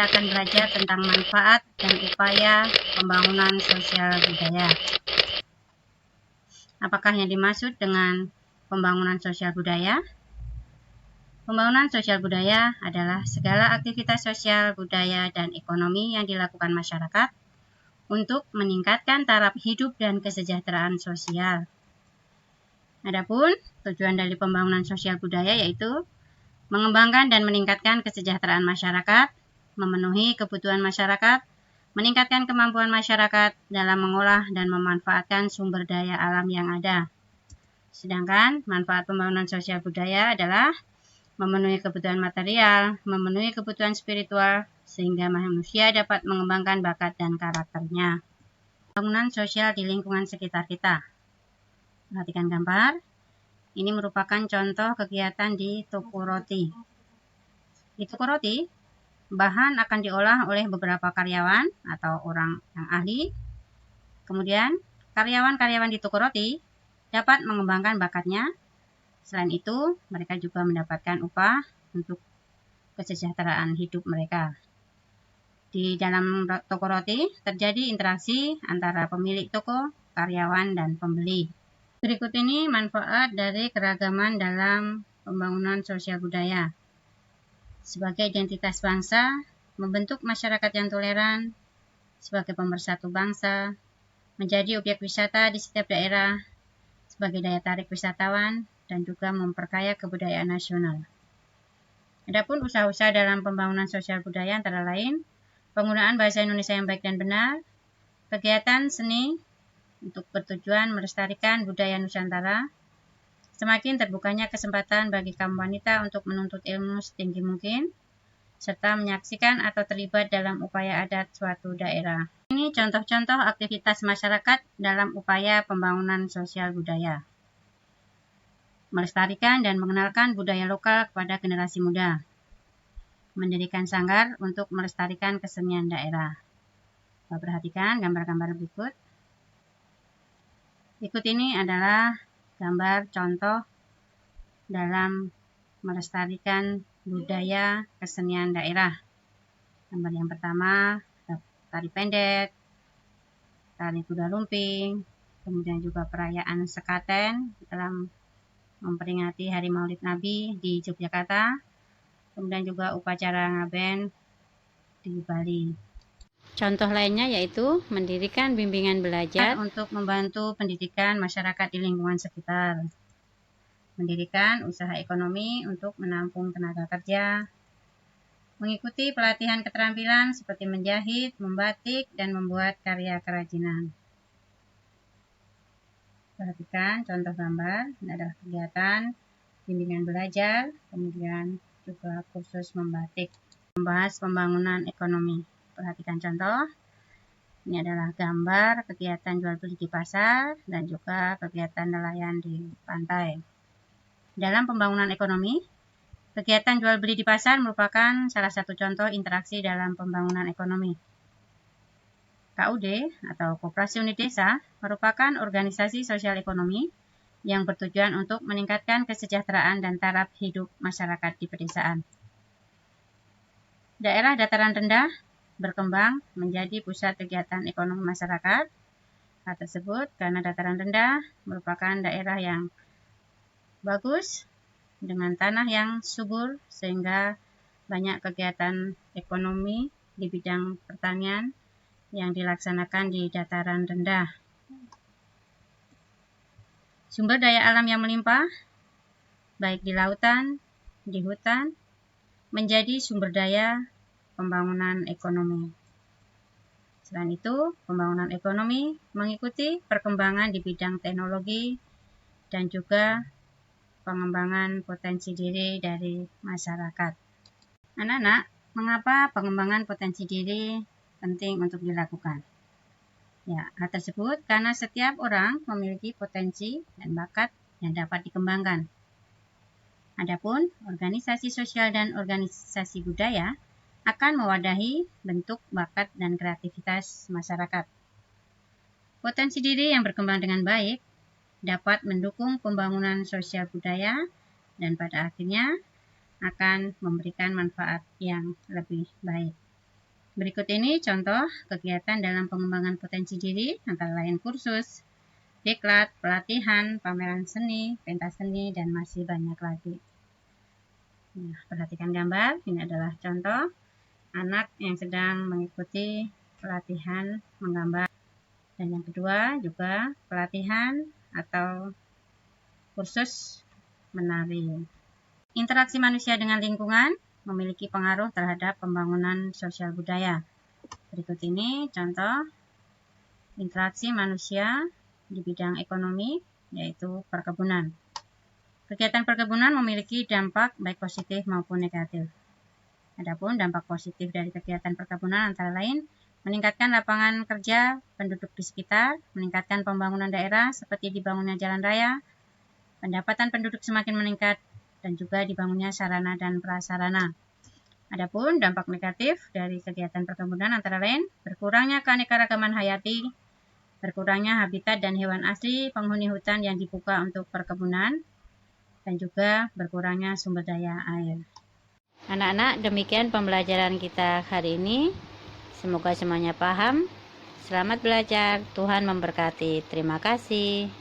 kita akan belajar tentang manfaat dan upaya pembangunan sosial budaya. Apakah yang dimaksud dengan pembangunan sosial budaya? Pembangunan sosial budaya adalah segala aktivitas sosial, budaya, dan ekonomi yang dilakukan masyarakat untuk meningkatkan taraf hidup dan kesejahteraan sosial. Adapun tujuan dari pembangunan sosial budaya yaitu mengembangkan dan meningkatkan kesejahteraan masyarakat, memenuhi kebutuhan masyarakat, meningkatkan kemampuan masyarakat dalam mengolah dan memanfaatkan sumber daya alam yang ada. Sedangkan manfaat pembangunan sosial budaya adalah memenuhi kebutuhan material, memenuhi kebutuhan spiritual, sehingga manusia dapat mengembangkan bakat dan karakternya. Pembangunan sosial di lingkungan sekitar kita. Perhatikan gambar. Ini merupakan contoh kegiatan di toko roti. Di toko roti, bahan akan diolah oleh beberapa karyawan atau orang yang ahli. Kemudian, karyawan-karyawan di toko roti dapat mengembangkan bakatnya. Selain itu, mereka juga mendapatkan upah untuk kesejahteraan hidup mereka. Di dalam toko roti terjadi interaksi antara pemilik toko, karyawan, dan pembeli. Berikut ini manfaat dari keragaman dalam pembangunan sosial budaya. Sebagai identitas bangsa, membentuk masyarakat yang toleran, sebagai pemersatu bangsa, menjadi objek wisata di setiap daerah, sebagai daya tarik wisatawan, dan juga memperkaya kebudayaan nasional. Adapun usaha-usaha dalam pembangunan sosial budaya antara lain, penggunaan bahasa Indonesia yang baik dan benar, kegiatan seni untuk bertujuan melestarikan budaya Nusantara, semakin terbukanya kesempatan bagi kaum wanita untuk menuntut ilmu setinggi mungkin, serta menyaksikan atau terlibat dalam upaya adat suatu daerah. Ini contoh-contoh aktivitas masyarakat dalam upaya pembangunan sosial budaya. Melestarikan dan mengenalkan budaya lokal kepada generasi muda. Mendirikan sanggar untuk melestarikan kesenian daerah. Perhatikan gambar-gambar berikut. Berikut ini adalah gambar contoh dalam melestarikan budaya kesenian daerah. Gambar yang pertama, tari pendek, tari kuda lumping, kemudian juga perayaan sekaten dalam memperingati Hari Maulid Nabi di Yogyakarta, kemudian juga upacara ngaben di Bali. Contoh lainnya yaitu mendirikan bimbingan belajar untuk membantu pendidikan masyarakat di lingkungan sekitar. Mendirikan usaha ekonomi untuk menampung tenaga kerja. Mengikuti pelatihan keterampilan seperti menjahit, membatik, dan membuat karya kerajinan. Perhatikan contoh gambar, ini adalah kegiatan bimbingan belajar, kemudian juga kursus membatik. Membahas pembangunan ekonomi. Perhatikan contoh, ini adalah gambar kegiatan jual beli di pasar dan juga kegiatan nelayan di pantai. Dalam pembangunan ekonomi, kegiatan jual beli di pasar merupakan salah satu contoh interaksi dalam pembangunan ekonomi. KUD atau Koperasi Unit Desa merupakan organisasi sosial ekonomi yang bertujuan untuk meningkatkan kesejahteraan dan taraf hidup masyarakat di pedesaan. Daerah dataran rendah berkembang menjadi pusat kegiatan ekonomi masyarakat. Hal tersebut karena dataran rendah merupakan daerah yang bagus dengan tanah yang subur sehingga banyak kegiatan ekonomi di bidang pertanian yang dilaksanakan di dataran rendah. Sumber daya alam yang melimpah, baik di lautan, di hutan, menjadi sumber daya pembangunan ekonomi. Selain itu, pembangunan ekonomi mengikuti perkembangan di bidang teknologi dan juga pengembangan potensi diri dari masyarakat. Anak-anak, mengapa pengembangan potensi diri penting untuk dilakukan? Ya, hal tersebut karena setiap orang memiliki potensi dan bakat yang dapat dikembangkan. Adapun organisasi sosial dan organisasi budaya akan mewadahi bentuk bakat dan kreativitas masyarakat. Potensi diri yang berkembang dengan baik dapat mendukung pembangunan sosial budaya dan pada akhirnya akan memberikan manfaat yang lebih baik. Berikut ini contoh kegiatan dalam pengembangan potensi diri, antara lain kursus, diklat, pelatihan, pameran seni, pentas seni, dan masih banyak lagi. Nah, perhatikan gambar, ini adalah contoh anak yang sedang mengikuti pelatihan menggambar. Dan yang kedua juga pelatihan atau kursus menari. Interaksi manusia dengan lingkungan memiliki pengaruh terhadap pembangunan sosial budaya. Berikut ini contoh interaksi manusia di bidang ekonomi, yaitu perkebunan. Kegiatan perkebunan memiliki dampak baik positif maupun negatif. Adapun dampak positif dari kegiatan perkebunan antara lain meningkatkan lapangan kerja penduduk di sekitar, meningkatkan pembangunan daerah seperti dibangunnya jalan raya, pendapatan penduduk semakin meningkat, dan juga dibangunnya sarana dan prasarana. Adapun dampak negatif dari kegiatan perkebunan antara lain berkurangnya keanekaragaman hayati, berkurangnya habitat dan hewan asli penghuni hutan yang dibuka untuk perkebunan, dan juga berkurangnya sumber daya air. Anak-anak, demikian pembelajaran kita hari ini. Semoga semuanya paham. Selamat belajar, Tuhan memberkati. Terima kasih.